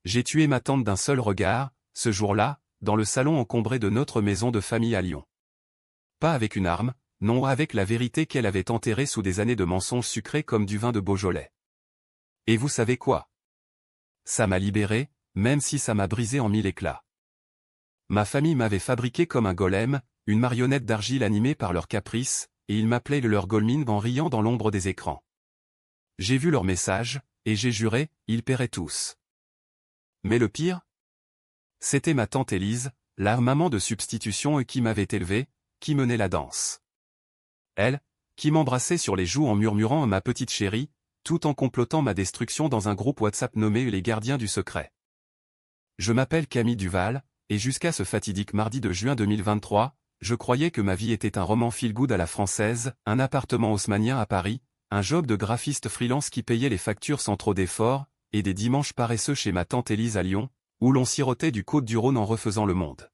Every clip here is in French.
J'ai tué ma tante d'un seul regard, ce jour-là, dans le salon encombré de notre maison de famille à Lyon. Pas avec une arme, non, avec la vérité qu'elle avait enterrée sous des années de mensonges sucrés comme du vin de Beaujolais. Et vous savez quoi? Ça m'a libéré, même si ça m'a brisé en mille éclats. Ma famille m'avait fabriqué comme un golem, une marionnette d'argile animée par leurs caprices, et ils m'appelaient leur Goldmine en riant dans l'ombre des écrans. J'ai vu leurs messages, et j'ai juré, ils paieraient tous. Mais le pire? C'était ma tante Élise, la maman de substitution et qui m'avait élevé, qui menait la danse. Elle, qui m'embrassait sur les joues en murmurant « ma petite chérie », tout en complotant ma destruction dans un groupe WhatsApp nommé « Les Gardiens du Secret ». Je m'appelle Camille Duval, et jusqu'à ce fatidique mardi de juin 2023, je croyais que ma vie était un roman feel-good à la française, un appartement haussmannien à Paris, un job de graphiste freelance qui payait les factures sans trop d'efforts, et des dimanches paresseux chez ma tante Élise à Lyon, où l'on sirotait du Côte-du-Rhône en refaisant le monde.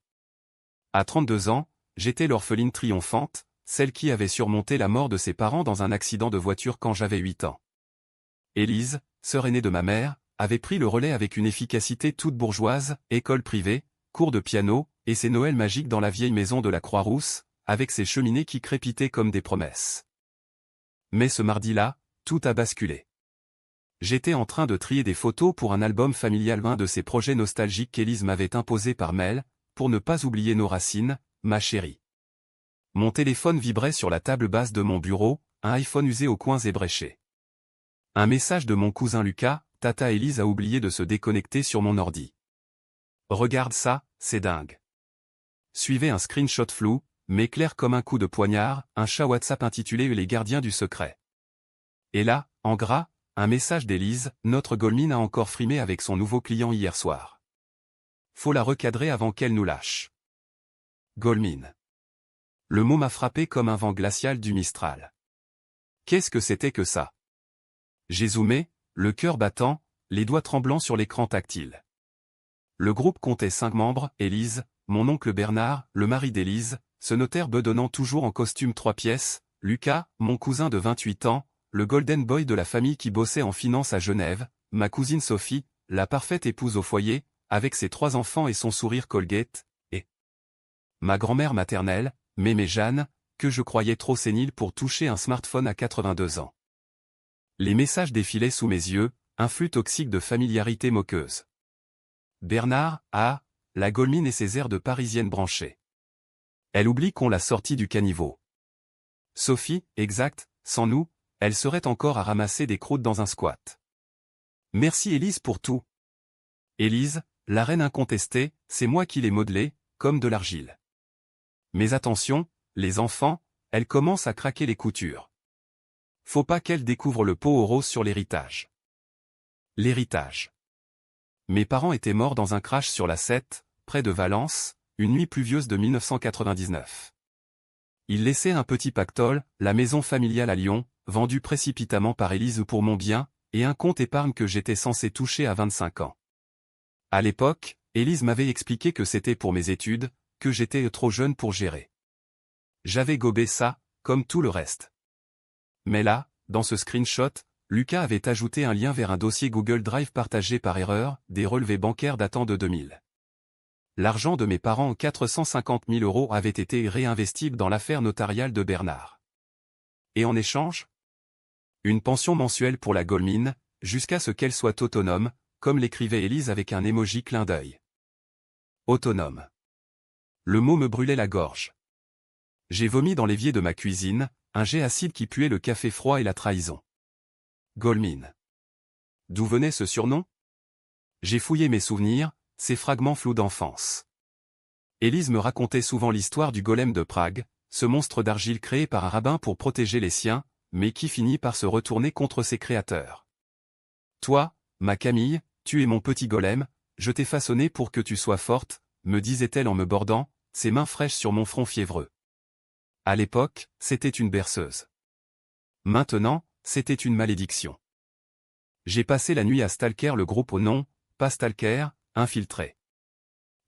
À 32 ans, j'étais l'orpheline triomphante, celle qui avait surmonté la mort de ses parents dans un accident de voiture quand j'avais 8 ans. Élise, sœur aînée de ma mère, avait pris le relais avec une efficacité toute bourgeoise, école privée, cours de piano, et ses Noëls magiques dans la vieille maison de la Croix-Rousse, avec ses cheminées qui crépitaient comme des promesses. Mais ce mardi-là, tout a basculé. J'étais en train de trier des photos pour un album familial, un de ces projets nostalgiques qu'Élise m'avait imposé par mail, pour ne pas oublier nos racines, ma chérie. Mon téléphone vibrait sur la table basse de mon bureau, un iPhone usé aux coins ébréchés. Un message de mon cousin Lucas, tata Élise a oublié de se déconnecter sur mon ordi. Regarde ça, c'est dingue. Suivez un screenshot flou, mais clair comme un coup de poignard, un chat WhatsApp intitulé Les Gardiens du Secret. Et là, en gras, un message d'Élise, notre Goldmine a encore frimé avec son nouveau client hier soir. Faut la recadrer avant qu'elle nous lâche. Goldmine. Le mot m'a frappé comme un vent glacial du Mistral. Qu'est-ce que c'était que ça? J'ai zoomé, le cœur battant, les doigts tremblants sur l'écran tactile. Le groupe comptait 5 membres, Élise, mon oncle Bernard, le mari d'Élise, ce notaire bedonnant toujours en costume 3 pièces, Lucas, mon cousin de 28 ans, le golden boy de la famille qui bossait en finance à Genève, ma cousine Sophie, la parfaite épouse au foyer, avec ses 3 enfants et son sourire Colgate, et ma grand-mère maternelle, Mémé Jeanne, que je croyais trop sénile pour toucher un smartphone à 82 ans. Les messages défilaient sous mes yeux, un flux toxique de familiarité moqueuse. Bernard, la Goldmine et ses airs de parisienne branchée. Elle oublie qu'on l'a sortie du caniveau. Sophie, exact, sans nous, elle serait encore à ramasser des croûtes dans un squat. Merci Élise pour tout. Élise, la reine incontestée, c'est moi qui l'ai modelée, comme de l'argile. Mais attention, les enfants, elle commence à craquer les coutures. Faut pas qu'elle découvre le pot aux roses sur l'héritage. L'héritage. Mes parents étaient morts dans un crash sur la 7, près de Valence, une nuit pluvieuse de 1999. Ils laissaient un petit pactole, la maison familiale à Lyon, vendue précipitamment par Élise pour mon bien, et un compte épargne que j'étais censé toucher à 25 ans. À l'époque, Élise m'avait expliqué que c'était pour mes études, que j'étais trop jeune pour gérer. J'avais gobé ça, comme tout le reste. Mais là, dans ce screenshot, Lucas avait ajouté un lien vers un dossier Google Drive partagé par erreur, des relevés bancaires datant de 2000. L'argent de mes parents, 450 000 € avait été réinvesti dans l'affaire notariale de Bernard. Et en échange? Une pension mensuelle pour la Goldmine, jusqu'à ce qu'elle soit autonome, comme l'écrivait Élise avec un émoji clin d'œil. Autonome. Le mot me brûlait la gorge. J'ai vomi dans l'évier de ma cuisine, un jet acide qui puait le café froid et la trahison. Goldmine. D'où venait ce surnom? J'ai fouillé mes souvenirs, ces fragments flous d'enfance. Élise me racontait souvent l'histoire du golem de Prague, ce monstre d'argile créé par un rabbin pour protéger les siens, mais qui finit par se retourner contre ses créateurs. Toi, ma Camille, tu es mon petit golem, je t'ai façonné pour que tu sois forte, me disait-elle en me bordant, ses mains fraîches sur mon front fiévreux. À l'époque, c'était une berceuse. Maintenant, c'était une malédiction. J'ai passé la nuit à stalker le groupe au nom, pas stalker, infiltré.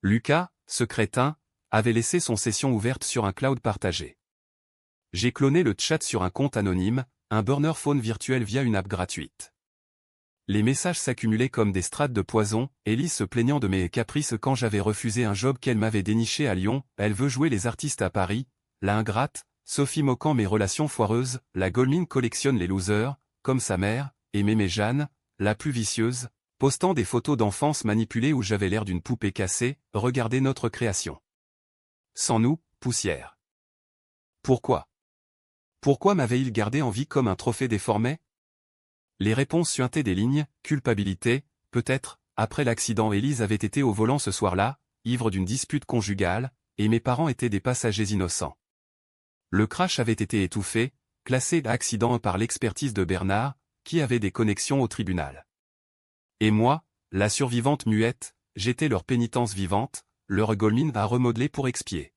Lucas, ce crétin, avait laissé son session ouverte sur un cloud partagé. J'ai cloné le chat sur un compte anonyme, un burner phone virtuel via une app gratuite. Les messages s'accumulaient comme des strates de poison, Élise se plaignant de mes caprices quand j'avais refusé un job qu'elle m'avait déniché à Lyon, elle veut jouer les artistes à Paris, la ingrate, Sophie moquant mes relations foireuses, la Goldmine collectionne les losers, comme sa mère, et Mémé Jeanne, la plus vicieuse, postant des photos d'enfance manipulées où j'avais l'air d'une poupée cassée, regardez notre création. Sans nous, poussière. Pourquoi? Pourquoi m'avait-il gardé en vie comme un trophée déformé? Les réponses suintaient des lignes, culpabilité, peut-être, après l'accident Élise avait été au volant ce soir-là, ivre d'une dispute conjugale, et mes parents étaient des passagers innocents. Le crash avait été étouffé, classé accident par l'expertise de Bernard, qui avait des connexions au tribunal. Et moi, la survivante muette, j'étais leur pénitence vivante, leur Goldmine à remodeler pour expier.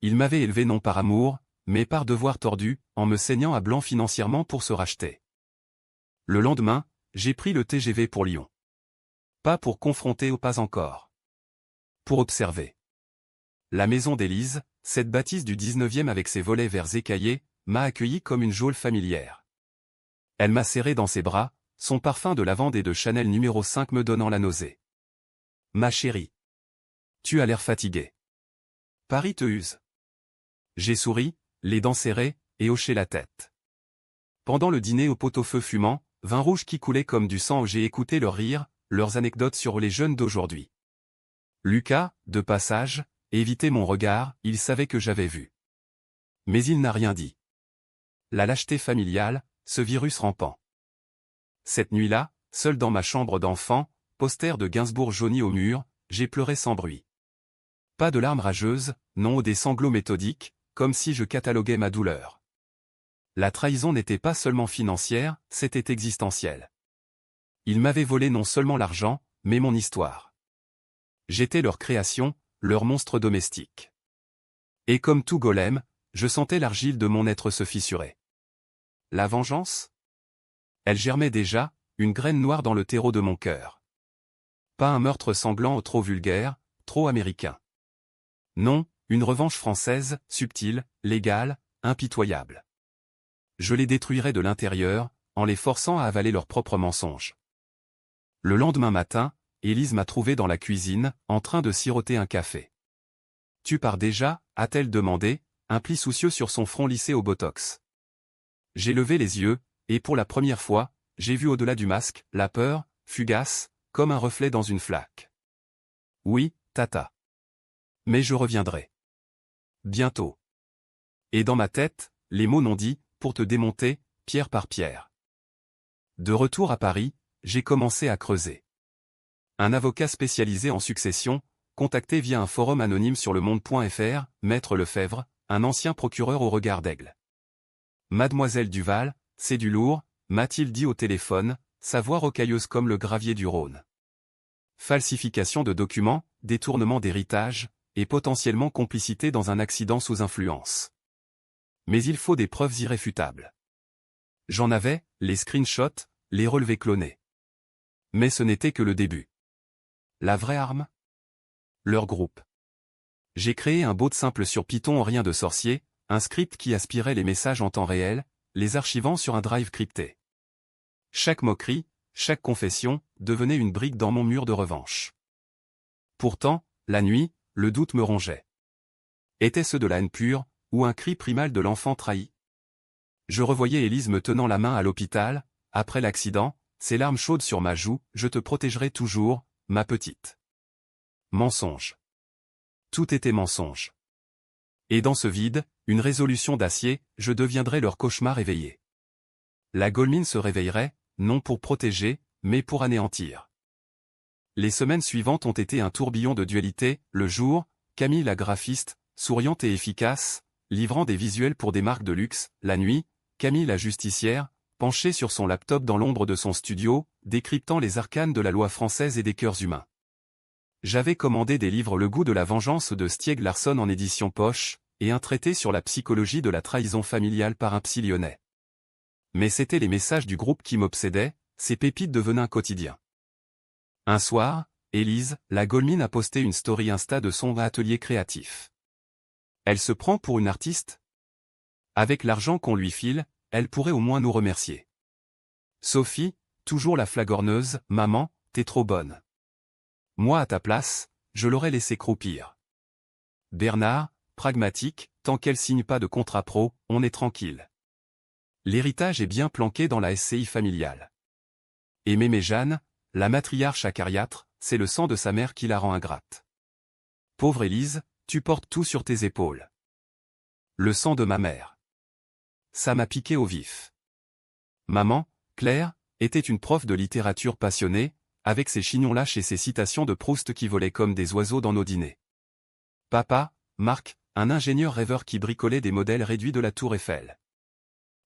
Ils m'avaient élevé non par amour, mais par devoir tordu, en me saignant à blanc financièrement pour se racheter. Le lendemain, j'ai pris le TGV pour Lyon. Pas pour confronter ou pas encore. Pour observer. La maison d'Élise, cette bâtisse du 19e avec ses volets verts écaillés, m'a accueilli comme une geôle familière. Elle m'a serré dans ses bras, son parfum de lavande et de Chanel numéro 5 me donnant la nausée. Ma chérie. Tu as l'air fatiguée. Paris te use. J'ai souri, les dents serrées, et hoché la tête. Pendant le dîner au pot-au-feu fumant, vin rouge qui coulait comme du sang, j'ai écouté leurs rires, leurs anecdotes sur les jeunes d'aujourd'hui. Lucas, de passage, évitait mon regard, il savait que j'avais vu. Mais il n'a rien dit. La lâcheté familiale, ce virus rampant. Cette nuit-là, seul dans ma chambre d'enfant, poster de Gainsbourg jauni au mur, j'ai pleuré sans bruit. Pas de larmes rageuses, non des sanglots méthodiques, comme si je cataloguais ma douleur. La trahison n'était pas seulement financière, c'était existentiel. Ils m'avaient volé non seulement l'argent, mais mon histoire. J'étais leur création, leur monstre domestique. Et comme tout golem, je sentais l'argile de mon être se fissurer. La vengeance? Elle germait déjà, une graine noire dans le terreau de mon cœur. Pas un meurtre sanglant trop vulgaire, trop américain. Non, une revanche française, subtile, légale, impitoyable. Je les détruirais de l'intérieur, en les forçant à avaler leurs propres mensonges. Le lendemain matin, Élise m'a trouvé dans la cuisine, en train de siroter un café. « Tu pars déjà » a-t-elle demandé, un pli soucieux sur son front lissé au botox. J'ai levé les yeux, et pour la première fois, j'ai vu au-delà du masque, la peur, fugace, comme un reflet dans une flaque. Oui, tata. Mais je reviendrai. Bientôt. Et dans ma tête, les mots non dits, pour te démonter, pierre par pierre. De retour à Paris, j'ai commencé à creuser. Un avocat spécialisé en succession, contacté via un forum anonyme sur lemonde.fr, Maître Lefebvre, un ancien procureur au regard d'aigle. Mademoiselle Duval, c'est du lourd, m'a-t-il dit au téléphone, sa voix rocailleuse comme le gravier du Rhône. Falsification de documents, détournement d'héritage, et potentiellement complicité dans un accident sous influence. Mais il faut des preuves irréfutables. J'en avais, les screenshots, les relevés clonés. Mais ce n'était que le début. La vraie arme? Leur groupe. J'ai créé un bot simple sur Python en rien de sorcier, un script qui aspirait les messages en temps réel, les archivant sur un drive crypté. Chaque moquerie, chaque confession, devenait une brique dans mon mur de revanche. Pourtant, la nuit, le doute me rongeait. Était-ce de la haine pure, ou un cri primal de l'enfant trahi? Je revoyais Élise me tenant la main à l'hôpital, après l'accident, ses larmes chaudes sur ma joue, je te protégerai toujours, ma petite. Mensonge. Tout était mensonge. Et dans ce vide, une résolution d'acier, je deviendrais leur cauchemar éveillé. La Goldmine se réveillerait, non pour protéger, mais pour anéantir. Les semaines suivantes ont été un tourbillon de dualité, le jour, Camille la graphiste, souriante et efficace, livrant des visuels pour des marques de luxe, la nuit, Camille la justicière, penchée sur son laptop dans l'ombre de son studio, décryptant les arcanes de la loi française et des cœurs humains. J'avais commandé des livres Le goût de la vengeance de Stieg Larsson en édition poche, et un traité sur la psychologie de la trahison familiale par un psy lyonnais. Mais c'étaient les messages du groupe qui m'obsédaient, ces pépites de venin quotidien. Un soir, Élise, la Goldmine a posté une story Insta de son atelier créatif. Elle se prend pour une artiste? Avec l'argent qu'on lui file, elle pourrait au moins nous remercier. Sophie, toujours la flagorneuse, maman, t'es trop bonne. Moi à ta place, je l'aurais laissé croupir. Bernard, pragmatique, tant qu'elle signe pas de contrat pro, on est tranquille. L'héritage est bien planqué dans la SCI familiale. Et Mémé Jeanne, la matriarche acariâtre, c'est le sang de sa mère qui la rend ingrate. Pauvre Élise, tu portes tout sur tes épaules. Le sang de ma mère. Ça m'a piqué au vif. Maman, Claire, était une prof de littérature passionnée, avec ses chignons lâches et ses citations de Proust qui volaient comme des oiseaux dans nos dîners. Papa, Marc, un ingénieur rêveur qui bricolait des modèles réduits de la tour Eiffel.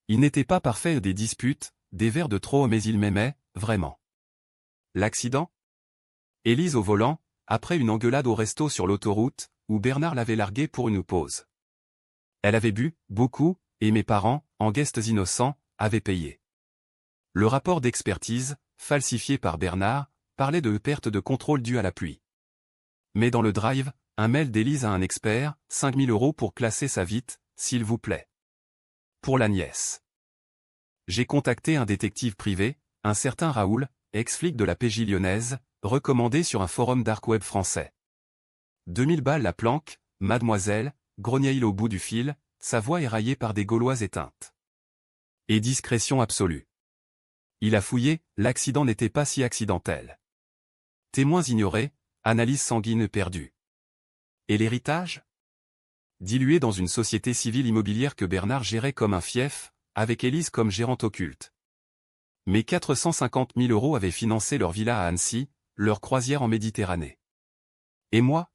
Il n'était pas parfait des disputes, des verres de trop mais il m'aimait, vraiment. L'accident? Élise au volant, après une engueulade au resto sur l'autoroute, où Bernard l'avait larguée pour une pause. Elle avait bu, beaucoup, et mes parents, en guests innocents, avaient payé. Le rapport d'expertise, falsifié par Bernard, parlait de perte de contrôle due à la pluie. Mais dans le drive, un mail d'Élise à un expert, 5 000 € pour classer ça vite, s'il vous plaît. Pour la nièce. J'ai contacté un détective privé, un certain Raoul, ex-flic de la PJ lyonnaise, recommandé sur un forum dark web français. 2000 balles la planque, mademoiselle, grogna-il au bout du fil, sa voix éraillée par des Gauloises éteintes. Et discrétion absolue. Il a fouillé, l'accident n'était pas si accidentel. Témoins ignorés, analyse sanguine perdue. Et l'héritage? Dilué dans une société civile immobilière que Bernard gérait comme un fief, avec Élise comme gérante occulte. Mais 450 000 € avaient financé leur villa à Annecy, leur croisière en Méditerranée. Et moi?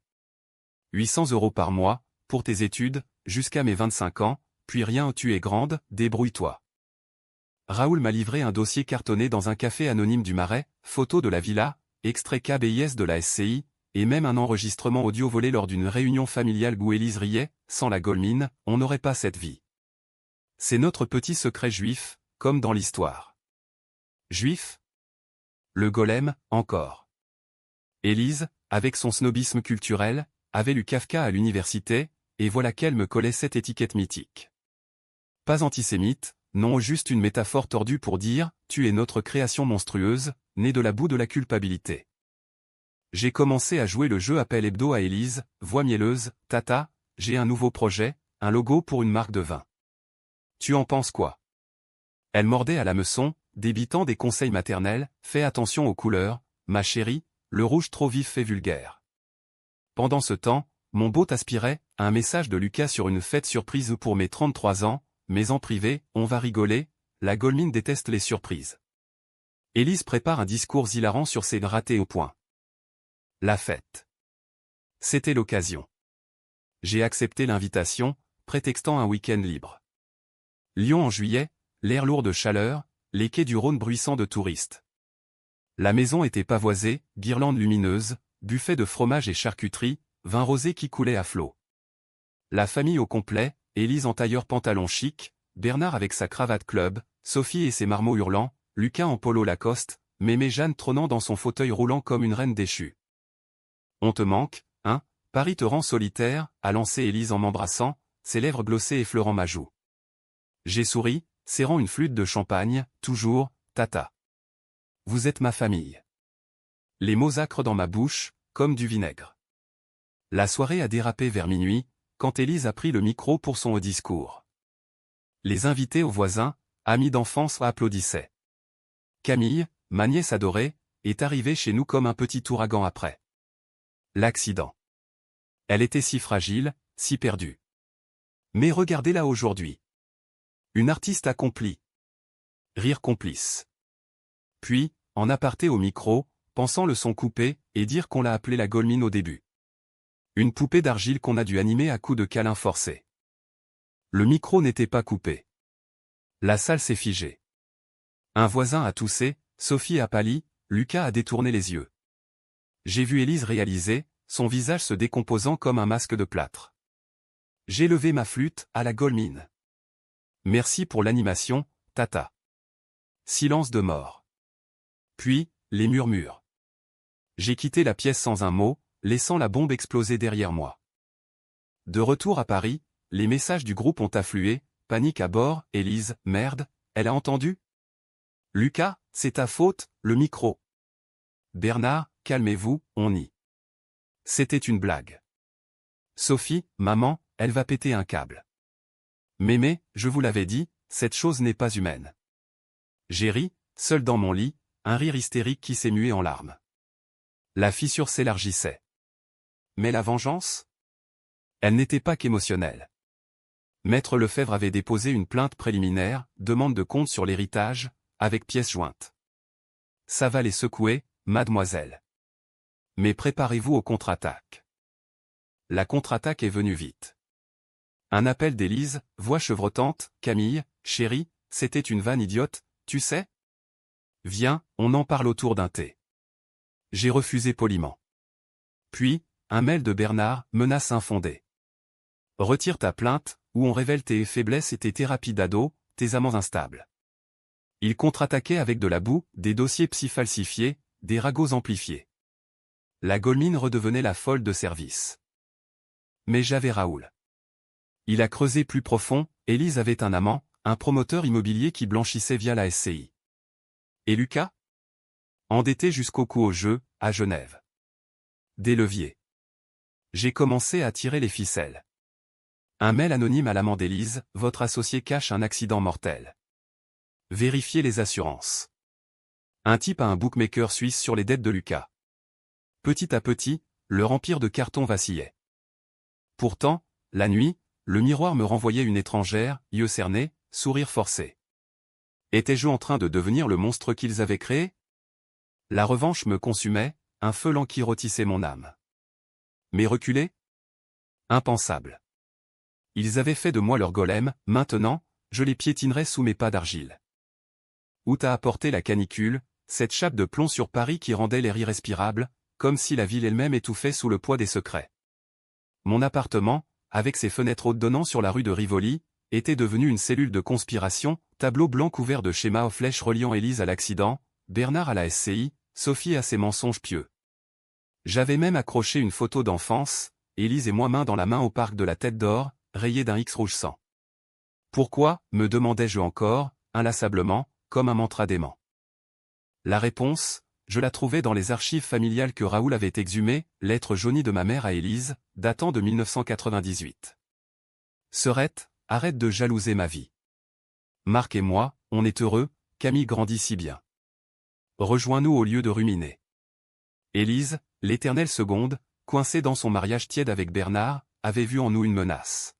800 € par mois, pour tes études, jusqu'à mes 25 ans, puis rien, tu es grande, débrouille-toi. Raoul m'a livré un dossier cartonné dans un café anonyme du Marais, photo de la villa, extrait KBIS de la SCI, et même un enregistrement audio volé lors d'une réunion familiale où Élise riait, sans la Goldmine, on n'aurait pas cette vie. C'est notre petit secret juif, comme dans l'histoire. Juif? Le golem, encore. Élise, avec son snobisme culturel, avait lu Kafka à l'université, et voilà qu'elle me collait cette étiquette mythique. Pas antisémite, non, juste une métaphore tordue pour dire « tu es notre création monstrueuse, née de la boue de la culpabilité ». J'ai commencé à jouer le jeu appel hebdo à Élise, voix mielleuse, « Tata, j'ai un nouveau projet, un logo pour une marque de vin. Tu en penses quoi ?» Elle mordait à l'hameçon, débitant des conseils maternels, « Fais attention aux couleurs, ma chérie, le rouge trop vif fait vulgaire. » Pendant ce temps, mon beau aspirait à un message de Lucas sur une fête surprise pour mes 33 ans, mais en privé, on va rigoler, la Goldmine déteste les surprises. Élise prépare un discours hilarant sur ses ratés au point. La fête. C'était l'occasion. J'ai accepté l'invitation, prétextant un week-end libre. Lyon en juillet, l'air lourd de chaleur, les quais du Rhône bruissants de touristes. La maison était pavoisée, guirlandes lumineuses, buffet de fromage et charcuterie, vin rosé qui coulait à flots. La famille au complet, Élise en tailleur pantalon chic, Bernard avec sa cravate club, Sophie et ses marmots hurlants, Lucas en polo Lacoste, Mémé Jeanne trônant dans son fauteuil roulant comme une reine déchue. On te manque, hein, Paris te rend solitaire, a lancé Élise en m'embrassant, ses lèvres glossées effleurant ma joue. J'ai souri, serrant une flûte de champagne, toujours, tata. Vous êtes ma famille. Les mots acres dans ma bouche, comme du vinaigre. La soirée a dérapé vers minuit, quand Élise a pris le micro pour son haut discours. Les invités aux voisins, amis d'enfance applaudissaient. Camille, ma nièce adorée, est arrivée chez nous comme un petit ouragan après l'accident. Elle était si fragile, si perdue. Mais regardez-la aujourd'hui. Une artiste accomplie. Rire complice. Puis, en aparté au micro, pensant le son coupé, et dire qu'on l'a appelée la Goldmine au début. Une poupée d'argile qu'on a dû animer à coups de câlins forcés. Le micro n'était pas coupé. La salle s'est figée. Un voisin a toussé, Sophie a pâli, Lucas a détourné les yeux. J'ai vu Élise réaliser, son visage se décomposant comme un masque de plâtre. J'ai levé ma flûte, à la Goldmine. Merci pour l'animation, tata. Silence de mort. Puis, les murmures. J'ai quitté la pièce sans un mot, laissant la bombe exploser derrière moi. De retour à Paris, les messages du groupe ont afflué, panique à bord, Élise, merde, elle a entendu? Lucas, c'est ta faute, le micro. Bernard, calmez-vous, on y. C'était une blague. Sophie, maman, elle va péter un câble. Mémé, je vous l'avais dit, cette chose n'est pas humaine. J'ai ri, seul dans mon lit, un rire hystérique qui s'est mué en larmes. La fissure s'élargissait. Mais la vengeance? Elle n'était pas qu'émotionnelle. Maître Lefebvre avait déposé une plainte préliminaire, demande de compte sur l'héritage, avec pièces jointes. Ça va les secouer, mademoiselle. Mais préparez-vous aux contre-attaques. La contre-attaque est venue vite. Un appel d'Élise, voix chevrotante, Camille, chérie, c'était une vanne idiote, tu sais? Viens, on en parle autour d'un thé. J'ai refusé poliment. Puis, un mail de Bernard, menace infondée. Retire ta plainte, où on révèle tes faiblesses et tes thérapies d'ado, tes amants instables. Il contre-attaquait avec de la boue, des dossiers psy falsifiés, des ragots amplifiés. La Goldmine redevenait la folle de service. Mais j'avais Raoul. Il a creusé plus profond, Élise avait un amant, un promoteur immobilier qui blanchissait via la SCI. Et Lucas? Endetté jusqu'au cou au jeu, à Genève. Des leviers. J'ai commencé à tirer les ficelles. Un mail anonyme à l'amant d'Élise, votre associé cache un accident mortel. Vérifiez les assurances. Un type a un bookmaker suisse sur les dettes de Lucas. Petit à petit, leur empire de carton vacillait. Pourtant, la nuit, le miroir me renvoyait une étrangère, yeux cernés, sourire forcé. Étais-je en train de devenir le monstre qu'ils avaient créé? La revanche me consumait, un feu lent qui rôtissait mon âme. Mais reculer? Impensable. Ils avaient fait de moi leur golem, maintenant, je les piétinerais sous mes pas d'argile. Où t'a apporté la canicule, cette chape de plomb sur Paris qui rendait l'air irrespirable, comme si la ville elle-même étouffait sous le poids des secrets. Mon appartement, avec ses fenêtres hautes donnant sur la rue de Rivoli, était devenu une cellule de conspiration, tableau blanc couvert de schémas aux flèches reliant Élise à l'accident, Bernard à la SCI, Sophie à ses mensonges pieux. J'avais même accroché une photo d'enfance, Élise et moi main dans la main au parc de la Tête d'Or, rayée d'un X rouge sang. Pourquoi, me demandais-je encore, inlassablement, comme un mantra dément. La réponse, je la trouvais dans les archives familiales que Raoul avait exhumées, lettre jaunie de ma mère à Élise, datant de 1998. Serette, arrête de jalouser ma vie. Marc et moi, on est heureux, Camille grandit si bien. Rejoins-nous au lieu de ruminer. Élise, l'éternelle seconde, coincée dans son mariage tiède avec Bernard, avait vu en nous une menace.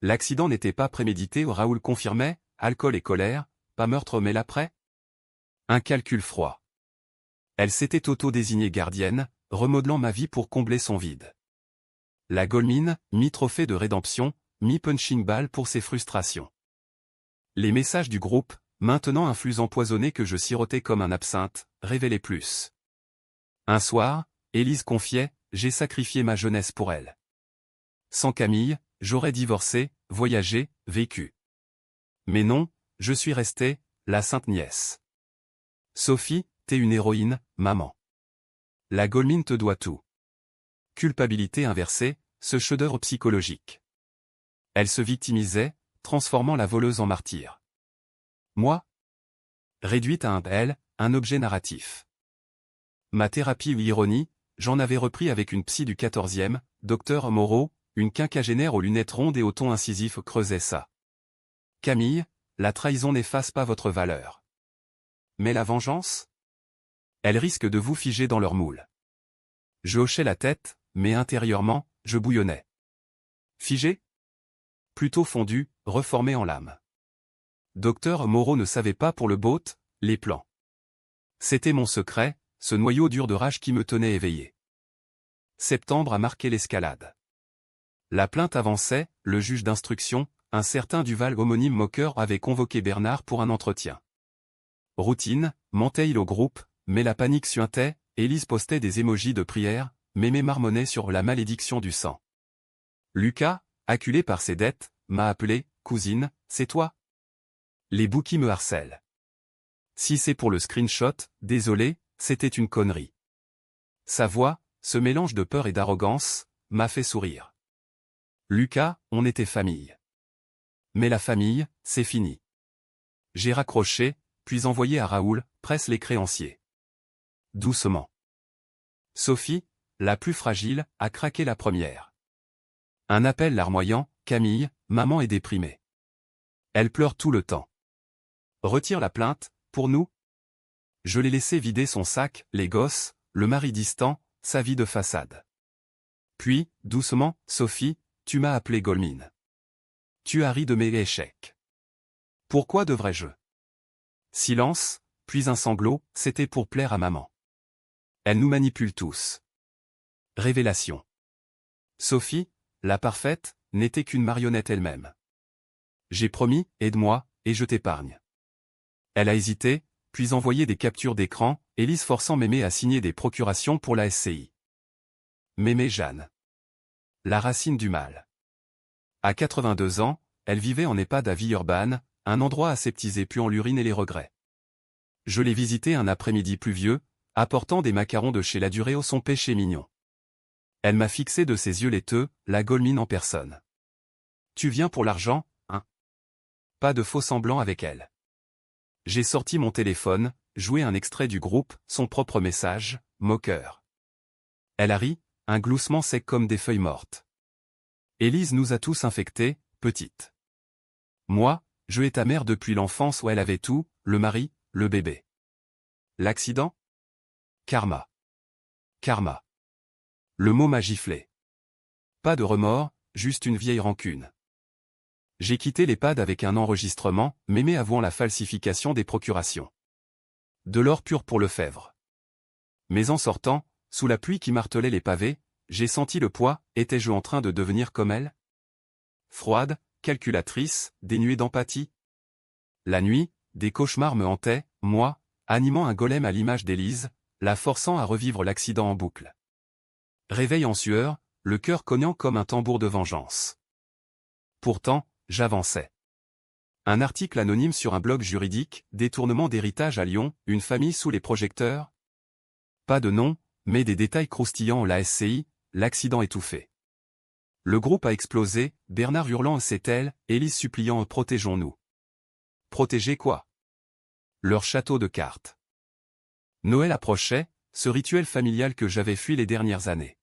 L'accident n'était pas prémédité, Raoul confirmait, alcool et colère, pas meurtre mais l'après? Un calcul froid. Elle s'était auto-désignée gardienne, remodelant ma vie pour combler son vide. La Goldmine, mi-trophée de rédemption, mi-punching ball pour ses frustrations. Les messages du groupe, maintenant un flux empoisonné que je sirotais comme un absinthe, révélaient plus. Un soir, Élise confiait, j'ai sacrifié ma jeunesse pour elle. Sans Camille, j'aurais divorcé, voyagé, vécu. Mais non, je suis restée, la sainte nièce. Sophie, t'es une héroïne, maman. La Goldmine te doit tout. Culpabilité inversée, ce chef-d'œuvre psychologique. Elle se victimisait, transformant la voleuse en martyr. Moi? Réduite à un objet narratif. Ma thérapie ou ironie, j'en avais repris avec une psy du 14e, Dr Moreau, une quinquagénaire aux lunettes rondes et au ton incisif creusait ça. Camille, la trahison n'efface pas votre valeur. Mais la vengeance? Elle risque de vous figer dans leur moule. Je hochais la tête, mais intérieurement, je bouillonnais. Figé? Plutôt fondu, reformé en lame. Docteur Moreau ne savait pas pour le boat, les plans. C'était mon secret, ce noyau dur de rage qui me tenait éveillé. Septembre a marqué l'escalade. La plainte avançait, le juge d'instruction, un certain Duval homonyme moqueur avait convoqué Bernard pour un entretien. Routine, mentait-il au groupe, mais la panique suintait, Élise postait des émojis de prière, Mémé marmonnait sur la malédiction du sang. Lucas, acculé par ses dettes, m'a appelé, cousine, c'est toi? Les bouquis me harcèlent. Si c'est pour le screenshot, désolé, c'était une connerie. Sa voix, ce mélange de peur et d'arrogance, m'a fait sourire. Lucas, on était famille. Mais la famille, c'est fini. J'ai raccroché, puis envoyé à Raoul, presse les créanciers. Doucement. Sophie, la plus fragile, a craqué la première. Un appel larmoyant, Camille, maman est déprimée. Elle pleure tout le temps. Retire la plainte, pour nous. Je l'ai laissé vider son sac, les gosses, le mari distant, sa vie de façade. Puis, doucement, Sophie, tu m'as appelé Goldmine. Tu as ri de mes échecs. Pourquoi devrais-je? Silence, puis un sanglot, c'était pour plaire à maman. Elle nous manipule tous. Révélation. Sophie, la parfaite, n'était qu'une marionnette elle-même. J'ai promis, aide-moi, et je t'épargne. Elle a hésité, puis envoyé des captures d'écran, Élise forçant Mémé à signer des procurations pour la SCI. Mémé Jeanne. La racine du mal. À 82 ans, elle vivait en EHPAD à Villeurbanne, un endroit aseptisé puant l'urine et les regrets. Je l'ai visitée un après-midi pluvieux, apportant des macarons de chez La Durée au son péché mignon. Elle m'a fixé de ses yeux laiteux, la Goldmine en personne. Tu viens pour l'argent, hein? Pas de faux semblant avec elle. J'ai sorti mon téléphone, joué un extrait du groupe, son propre message, moqueur. Elle a ri, un gloussement sec comme des feuilles mortes. Élise nous a tous infectés, petite. Moi, je suis ta mère depuis l'enfance où elle avait tout, le mari, le bébé. L'accident? Karma. Karma. Le mot m'a giflé. Pas de remords, juste une vieille rancune. J'ai quitté l'EHPAD avec un enregistrement, Mémé avouant la falsification des procurations. De l'or pur pour Lefebvre. Mais en sortant, sous la pluie qui martelait les pavés, j'ai senti le poids, étais-je en train de devenir comme elle? Froide, calculatrice, dénuée d'empathie. La nuit, des cauchemars me hantaient, moi, animant un golem à l'image d'Élise, la forçant à revivre l'accident en boucle. Réveil en sueur, le cœur cognant comme un tambour de vengeance. Pourtant, j'avançais. Un article anonyme sur un blog juridique, détournement d'héritage à Lyon, une famille sous les projecteurs. Pas de nom, mais des détails croustillants la SCI, l'accident étouffé. Le groupe a explosé, Bernard hurlant c'est elle, Élise suppliant protégeons-nous. Protéger quoi? Leur château de cartes. Noël approchait, ce rituel familial que j'avais fui les dernières années.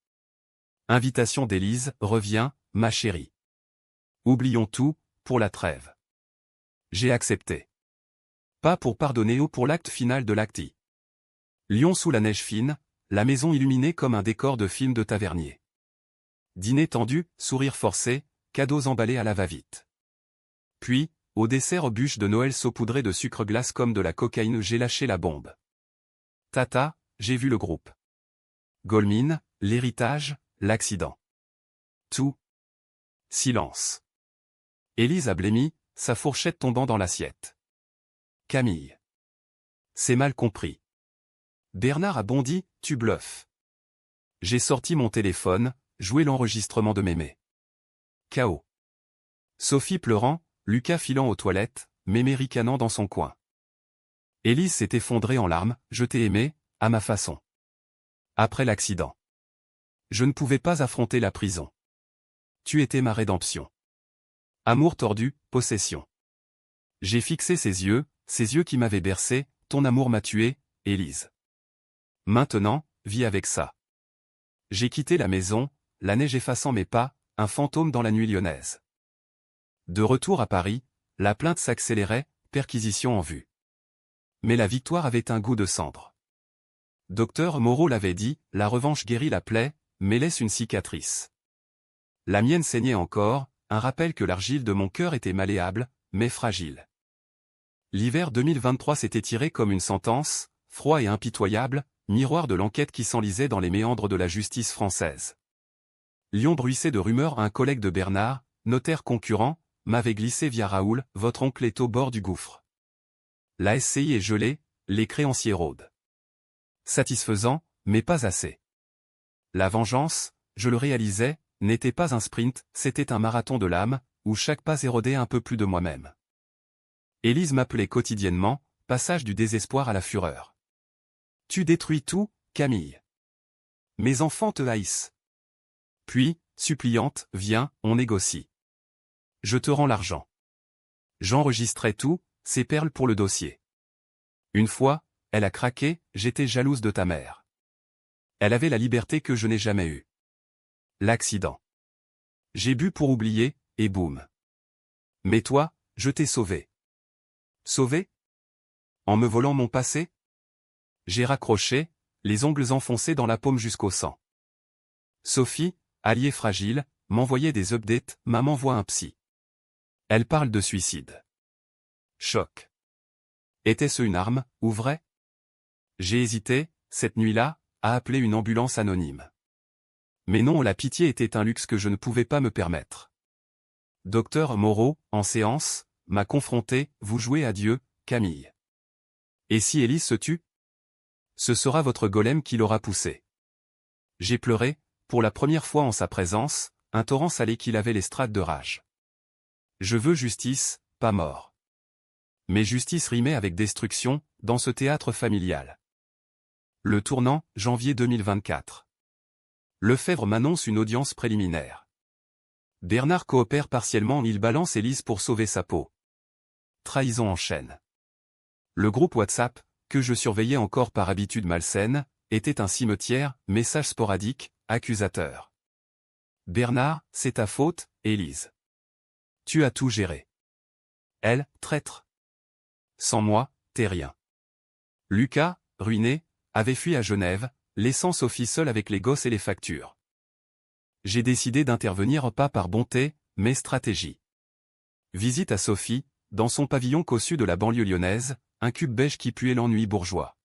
Invitation d'Élise, reviens, ma chérie. Oublions tout, pour la trêve. J'ai accepté. Pas pour pardonner ou pour l'acte final de l'acti. Lyon sous la neige fine, la maison illuminée comme un décor de film de tavernier. Dîner tendu, sourire forcé, cadeaux emballés à la va-vite. Puis, au dessert bûche de Noël saupoudrée de sucre glace comme de la cocaïne j'ai lâché la bombe. Tata, j'ai vu le groupe. Goldmine, l'héritage, l'accident. Tout. Silence. Élise a blêmi, sa fourchette tombant dans l'assiette. Camille. C'est mal compris. Bernard a bondi, tu bluffes. J'ai sorti mon téléphone, joué l'enregistrement de Mémé. Chaos. Sophie pleurant, Lucas filant aux toilettes, Mémé ricanant dans son coin. Élise s'est effondrée en larmes, je t'ai aimé, à ma façon. Après l'accident. Je ne pouvais pas affronter la prison. Tu étais ma rédemption. Amour tordu, possession. J'ai fixé ses yeux qui m'avaient bercé, ton amour m'a tué, Élise. Maintenant, vis avec ça. J'ai quitté la maison, la neige effaçant mes pas, un fantôme dans la nuit lyonnaise. De retour à Paris, la plainte s'accélérait, perquisition en vue. Mais la victoire avait un goût de cendre. Docteur Moreau l'avait dit, la revanche guérit la plaie, mais laisse une cicatrice. La mienne saignait encore, un rappel que l'argile de mon cœur était malléable, mais fragile. L'hiver 2023 s'était tiré comme une sentence, froid et impitoyable, miroir de l'enquête qui s'enlisait dans les méandres de la justice française. Lyon bruissait de rumeurs, un collègue de Bernard, notaire concurrent, m'avait glissé via Raoul, votre oncle est au bord du gouffre. La SCI est gelée, les créanciers rôdent. Satisfaisant, mais pas assez. La vengeance, je le réalisais, n'était pas un sprint, c'était un marathon de l'âme, où chaque pas érodait un peu plus de moi-même. Élise m'appelait quotidiennement, passage du désespoir à la fureur. Tu détruis tout, Camille. Mes enfants te haïssent. Puis, suppliante, viens, on négocie. Je te rends l'argent. J'enregistrais tout, ces perles pour le dossier. Une fois, elle a craqué, j'étais jalouse de ta mère. Elle avait la liberté que je n'ai jamais eue. L'accident. J'ai bu pour oublier, et boum. Mais toi, je t'ai sauvé. Sauvé? En me volant mon passé? J'ai raccroché, les ongles enfoncés dans la paume jusqu'au sang. Sophie, alliée fragile, m'envoyait des updates, maman voit un psy. Elle parle de suicide. Choc. Était-ce une arme, ou vrai? J'ai hésité, cette nuit-là, à appeler une ambulance anonyme. Mais non, la pitié était un luxe que je ne pouvais pas me permettre. Docteur Moreau, en séance, m'a confronté, vous jouez à Dieu, Camille. Et si Élise se tue? Ce sera votre golem qui l'aura poussé. J'ai pleuré, pour la première fois en sa présence, un torrent salé qui lavait les strates de rage. Je veux justice, pas mort. Mais justice rimait avec destruction, dans ce théâtre familial. Le tournant, janvier 2024. Lefebvre m'annonce une audience préliminaire. Bernard coopère partiellement, il balance Élise pour sauver sa peau. Trahison en chaîne. Le groupe WhatsApp, que je surveillais encore par habitude malsaine, était un cimetière, message sporadique, accusateur. Bernard, c'est ta faute, Élise. Tu as tout géré. Elle, traître. Sans moi, t'es rien. Lucas, ruiné, avait fui à Genève, laissant Sophie seule avec les gosses et les factures. J'ai décidé d'intervenir pas par bonté, mais stratégie. Visite à Sophie, dans son pavillon cossu de la banlieue lyonnaise, un cube beige qui puait l'ennui bourgeois.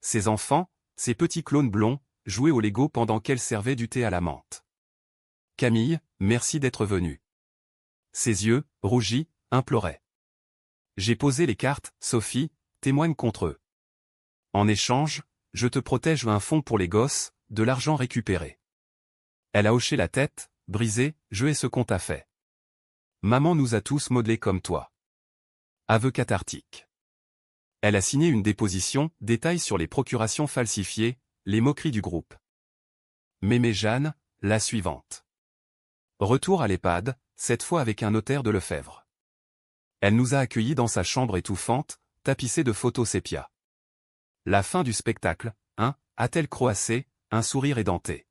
Ses enfants, ces petits clones blonds, jouaient au Lego pendant qu'elle servait du thé à la menthe. Camille, merci d'être venue. Ses yeux, rougis, imploraient. J'ai posé les cartes, Sophie, témoigne contre eux. En échange, je te protège un fonds pour les gosses, de l'argent récupéré. Elle a hoché la tête, brisée, je hais ce qu'on t'a fait. Maman nous a tous modelés comme toi. Aveu cathartique. Elle a signé une déposition, détail sur les procurations falsifiées, les moqueries du groupe. Mémé Jeanne, la suivante. Retour à l'EHPAD, cette fois avec un notaire de Lefebvre. Elle nous a accueillis dans sa chambre étouffante, tapissée de photos sépia. La fin du spectacle, hein, a-t-elle croassé, un sourire édenté.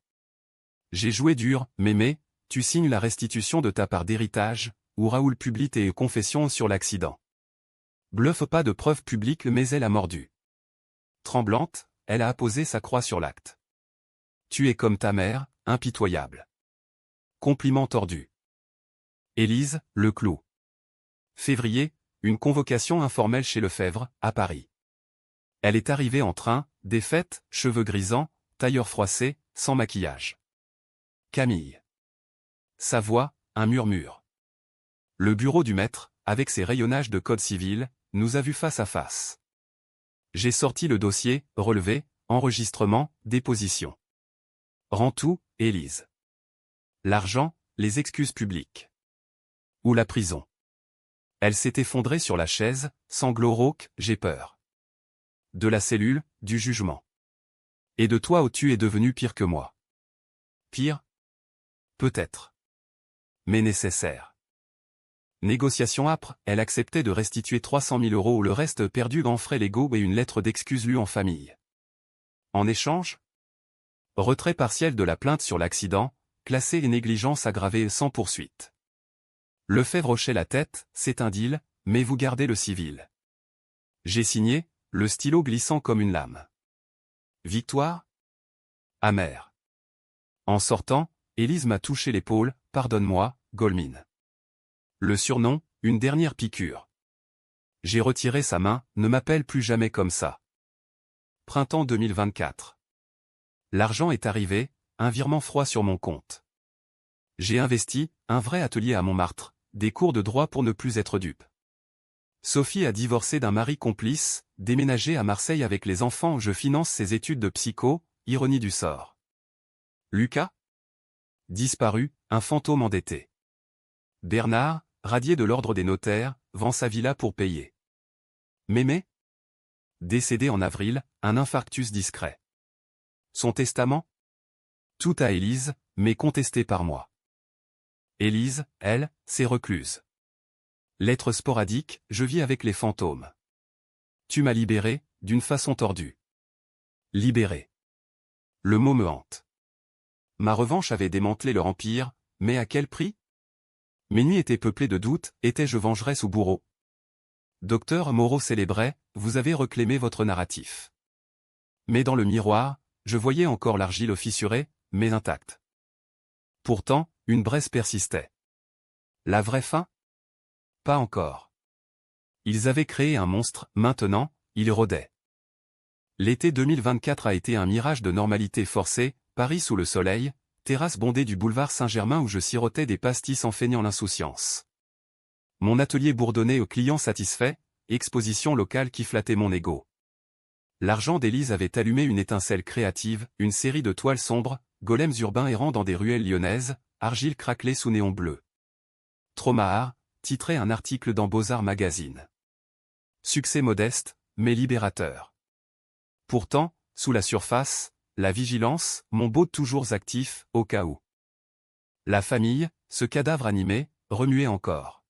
J'ai joué dur, Mémé, tu signes la restitution de ta part d'héritage, ou Raoul publie tes confessions sur l'accident. Bluffe pas de preuves publiques mais elle a mordu. Tremblante, elle a apposé sa croix sur l'acte. Tu es comme ta mère, impitoyable. Compliment tordu. Élise, le clou. Février, une convocation informelle chez Lefebvre, à Paris. Elle est arrivée en train, défaite, cheveux grisants, tailleur froissé, sans maquillage. Camille. Sa voix, un murmure. Le bureau du maître, avec ses rayonnages de code civil, nous a vus face à face. J'ai sorti le dossier, relevé, enregistrement, déposition. Rends tout, Élise. L'argent, les excuses publiques. Ou la prison. Elle s'est effondrée sur la chaise, sanglots rauques, j'ai peur. De la cellule, du jugement. Et de toi où tu es devenu pire que moi. Pire? Peut-être. Mais nécessaire. Négociation âpre, elle acceptait de restituer 300 000 € ou le reste perdu en frais légaux et une lettre d'excuse lue en famille. En échange? Retrait partiel de la plainte sur l'accident, classé et négligence aggravée sans poursuite. Lefebvre hochait la tête, c'est un deal, mais vous gardez le civil. J'ai signé, le stylo glissant comme une lame. Victoire? Amère. En sortant, Élise m'a touché l'épaule, pardonne-moi, Golmine. Le surnom, une dernière piqûre. J'ai retiré sa main, ne m'appelle plus jamais comme ça. Printemps 2024. L'argent est arrivé, un virement froid sur mon compte. J'ai investi, un vrai atelier à Montmartre, des cours de droit pour ne plus être dupe. Sophie a divorcé d'un mari complice, déménagé à Marseille avec les enfants, je finance ses études de psycho, ironie du sort. Lucas? Disparu, un fantôme endetté. Bernard, radié de l'ordre des notaires, vend sa villa pour payer. Mémé? Décédé en avril, un infarctus discret. Son testament? Tout à Élise, mais contesté par moi. Élise, elle, s'est recluse. Lettre sporadique, je vis avec les fantômes. Tu m'as libéré, d'une façon tordue. Libéré. Le mot me hante. Ma revanche avait démantelé leur empire, mais à quel prix? Mes nuits étaient peuplées de doutes, étais-je vengeresse ou bourreau? Docteur Moreau célébrait, vous avez reclémé votre narratif. Mais dans le miroir, je voyais encore l'argile fissurée, mais intacte. Pourtant, une braise persistait. La vraie fin? Pas encore. Ils avaient créé un monstre, maintenant, il rôdait. L'été 2024 a été un mirage de normalité forcée, Paris sous le soleil, terrasse bondée du boulevard Saint-Germain où je sirotais des pastis en feignant l'insouciance. Mon atelier bourdonnait aux clients satisfaits, exposition locale qui flattait mon ego. L'argent d'Élise avait allumé une étincelle créative, une série de toiles sombres, golems urbains errant dans des ruelles lyonnaises, argile craquelée sous néon bleu. Tromahar, titrait un article dans Beaux-Arts Magazine. Succès modeste, mais libérateur. Pourtant, sous la surface, la vigilance, mon beau toujours actif, au cas où. La famille, ce cadavre animé, remuait encore.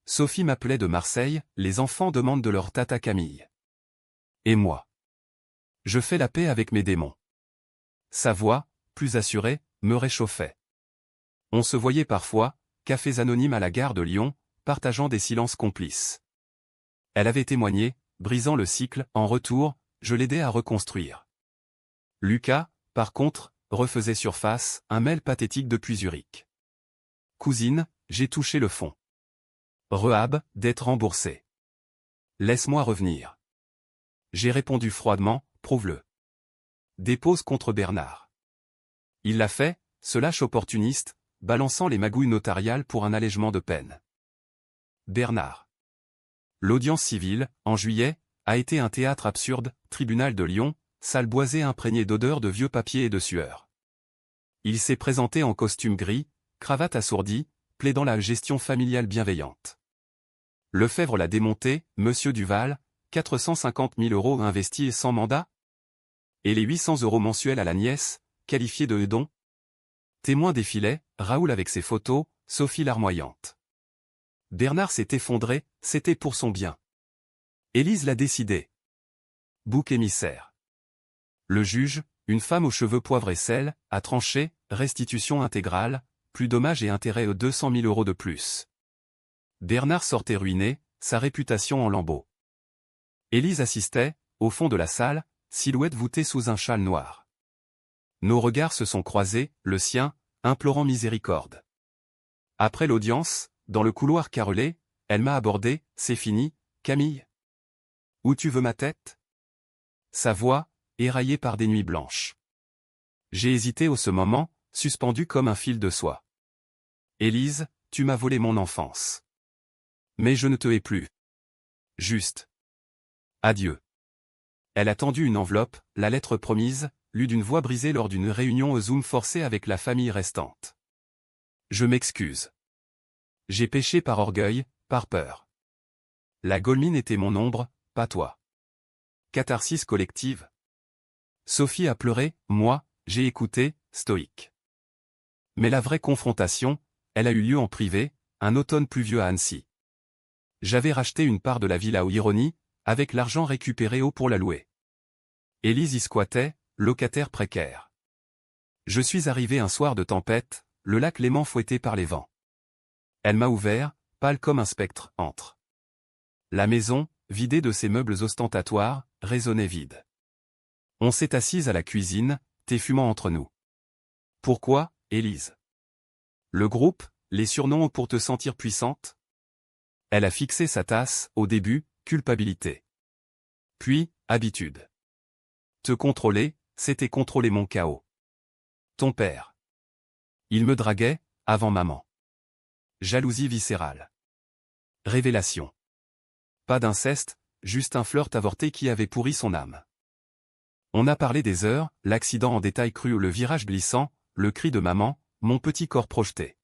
Sophie m'appelait de Marseille, les enfants demandent de leur tata Camille. Et moi? Je fais la paix avec mes démons. Sa voix, plus assurée, me réchauffait. On se voyait parfois, cafés anonymes à la gare de Lyon, partageant des silences complices. Elle avait témoigné, brisant le cycle, en retour, je l'aidais à reconstruire. Lucas, par contre, refaisait surface, un mail pathétique depuis Zurich. Cousine, j'ai touché le fond. Rehab, dette remboursée. Laisse-moi revenir. J'ai répondu froidement, prouve-le. Dépose contre Bernard. Il l'a fait, ce lâche opportuniste, balançant les magouilles notariales pour un allègement de peine. Bernard. L'audience civile, en juillet, a été un théâtre absurde, tribunal de Lyon, salle boisée imprégnée d'odeurs de vieux papier et de sueur. Il s'est présenté en costume gris, cravate assourdie, plaidant la gestion familiale bienveillante. Lefebvre l'a démonté, Monsieur Duval, 450 000 € investis sans mandat? Et les 800 € mensuels à la nièce, qualifiée de don? Témoin défilait, Raoul avec ses photos, Sophie larmoyante. Bernard s'est effondré, c'était pour son bien. Élise l'a décidé. Bouc émissaire. Le juge, une femme aux cheveux poivre et sel, a tranché, restitution intégrale, plus dommages et intérêts aux 200 000 € de plus. Bernard sortait ruiné, sa réputation en lambeaux. Élise assistait, au fond de la salle, silhouette voûtée sous un châle noir. Nos regards se sont croisés, le sien, implorant miséricorde. Après l'audience, dans le couloir carrelé, elle m'a abordé, c'est fini, Camille? Où tu veux ma tête? Sa voix, éraillée par des nuits blanches. J'ai hésité au ce moment, suspendu comme un fil de soie. Élise, tu m'as volé mon enfance. Mais je ne te hais plus. Juste. Adieu. Elle a tendu une enveloppe, la lettre promise, lue d'une voix brisée lors d'une réunion au Zoom forcée avec la famille restante. Je m'excuse. J'ai péché par orgueil, par peur. La Gaulmine était mon ombre, pas toi. Catharsis collective. Sophie a pleuré, moi, j'ai écouté, stoïque. Mais la vraie confrontation, elle a eu lieu en privé, un automne pluvieux à Annecy. J'avais racheté une part de la villa aux Ironies, avec l'argent récupéré pour la louer. Élise y squattait, locataire précaire. Je suis arrivé un soir de tempête, le lac Léman fouetté par les vents. Elle m'a ouvert, pâle comme un spectre, entre. La maison, vidée de ses meubles ostentatoires, résonnait vide. On s'est assise à la cuisine, thé fumant entre nous. Pourquoi, Élise? Le groupe, les surnoms pour te sentir puissante? Elle a fixé sa tasse, au début, culpabilité. Puis, habitude. Te contrôler, c'était contrôler mon chaos. Ton père. Il me draguait, avant maman. Jalousie viscérale. Révélation. Pas d'inceste, juste un flirt avorté qui avait pourri son âme. On a parlé des heures, l'accident en détail cru, le virage glissant, le cri de maman, mon petit corps projeté.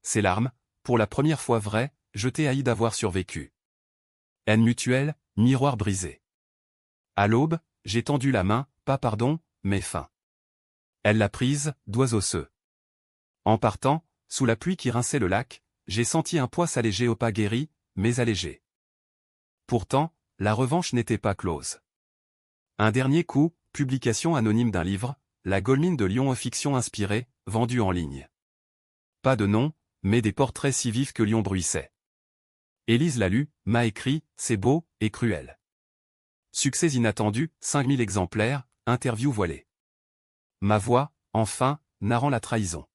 Ces larmes, pour la première fois vraies, je t'ai haï d'avoir survécu. Haine mutuelle, miroir brisé. À l'aube, j'ai tendu la main, pas pardon, mais faim. Elle l'a prise, doigts osseux. En partant, sous la pluie qui rinçait le lac, j'ai senti un poids s'alléger au pas guéri, mais allégé. Pourtant, la revanche n'était pas close. Un dernier coup, publication anonyme d'un livre, La Gaulmine de Lyon, fiction inspirée, vendue en ligne. Pas de nom, mais des portraits si vifs que Lyon bruissait. Élise l'a lu, m'a écrit, c'est beau, et cruel. Succès inattendu, 5000 exemplaires, interview voilée. Ma voix, enfin, narrant la trahison.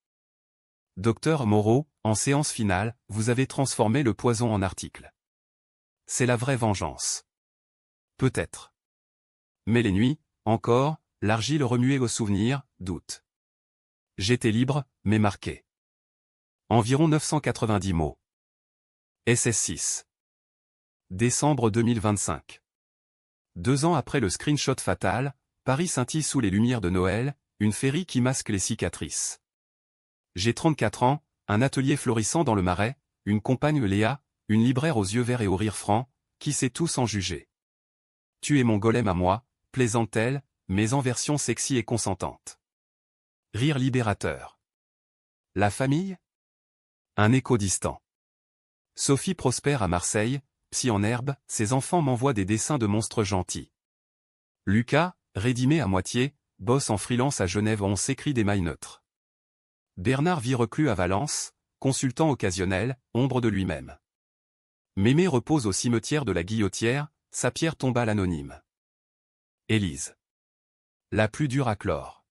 Docteur Moreau, en séance finale, vous avez transformé le poison en article. C'est la vraie vengeance. Peut-être. Mais les nuits, encore, l'argile remuait au souvenir, doute. J'étais libre, mais marqué. Environ 990 mots. SS6. Décembre 2025. 2 ans après le screenshot fatal, Paris scintille sous les lumières de Noël, une féerie qui masque les cicatrices. J'ai 34 ans, un atelier florissant dans le Marais, une compagne Léa, une libraire aux yeux verts et au rire franc, qui sait tout sans juger. Tu es mon golem à moi, plaisante-t-elle, mais en version sexy et consentante. Rire libérateur. La famille? Un écho distant. Sophie prospère à Marseille, psy en herbe, ses enfants m'envoient des dessins de monstres gentils. Lucas, rédimé à moitié, bosse en freelance à Genève où on s'écrit des mails neutres. Bernard vit reclus à Valence, consultant occasionnel, ombre de lui-même. Mémé repose au cimetière de la Guillotière, sa pierre tombe à l'anonyme. Élise. La plus dure à clore.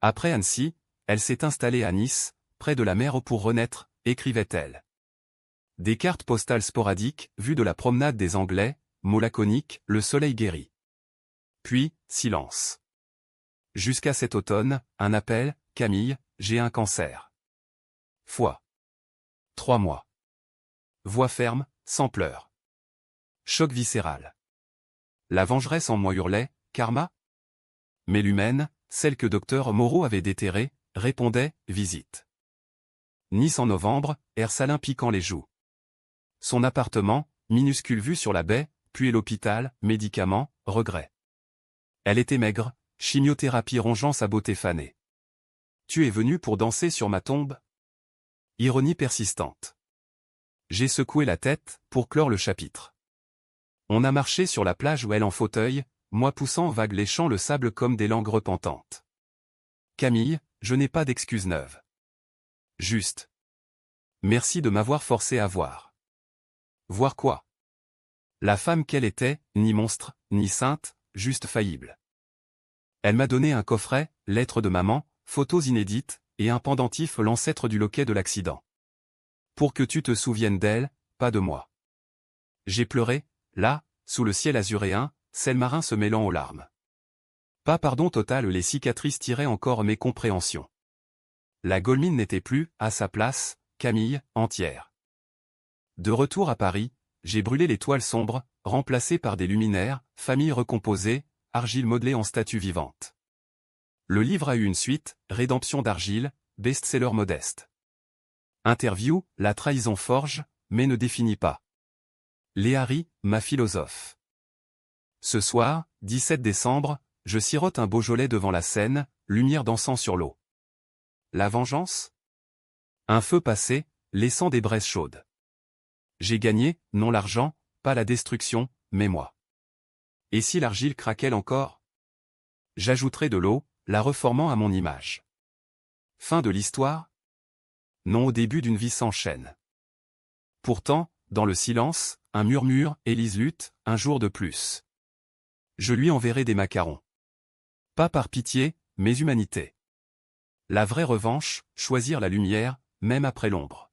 Après Annecy, elle s'est installée à Nice, près de la mer pour renaître, écrivait-elle. Des cartes postales sporadiques, vues de la promenade des Anglais, mots laconiques, le soleil guérit. Puis, silence. Jusqu'à cet automne, un appel, Camille, j'ai un cancer. Foi. 3 mois. Voix ferme, sans pleurs. Choc viscéral. La vengeresse en moi hurlait, karma? Mais l'humaine, celle que docteur Moreau avait déterrée, répondait, visite. Nice en novembre, air salin piquant les joues. Son appartement, minuscule vue sur la baie, puis l'hôpital, médicaments, regrets. Elle était maigre, chimiothérapie rongeant sa beauté fanée. Tu es venu pour danser sur ma tombe? Ironie persistante. J'ai secoué la tête, pour clore le chapitre. On a marché sur la plage où elle en fauteuil, moi poussant en vagues léchant le sable comme des langues repentantes. Camille, je n'ai pas d'excuses neuves. Juste. Merci de m'avoir forcé à voir. Voir quoi? La femme qu'elle était, ni monstre, ni sainte, juste faillible. Elle m'a donné un coffret, lettre de maman, photos inédites, et un pendentif l'ancêtre du loquet de l'accident. Pour que tu te souviennes d'elle, pas de moi. J'ai pleuré, là, sous le ciel azuréen, sel marin se mêlant aux larmes. Pas pardon total, les cicatrices tiraient encore mes compréhensions. La Gaulmine n'était plus, à sa place, Camille, entière. De retour à Paris, j'ai brûlé les toiles sombres, remplacées par des luminaires, famille recomposée, argile modelée en statue vivante. Le livre a eu une suite, Rédemption d'argile, best-seller modeste. Interview, la trahison forge, mais ne définit pas. Léari, ma philosophe. Ce soir, 17 décembre, je sirote un Beaujolais devant la Seine, lumière dansant sur l'eau. La vengeance? Un feu passé, laissant des braises chaudes. J'ai gagné, non l'argent, pas la destruction, mais moi. Et si l'argile craquelle encore? J'ajouterai de l'eau, la reformant à mon image. Fin de l'histoire? Non, au début d'une vie sans chaîne. Pourtant, dans le silence, un murmure, Élise lutte, un jour de plus. Je lui enverrai des macarons. Pas par pitié, mais humanité. La vraie revanche, choisir la lumière, même après l'ombre.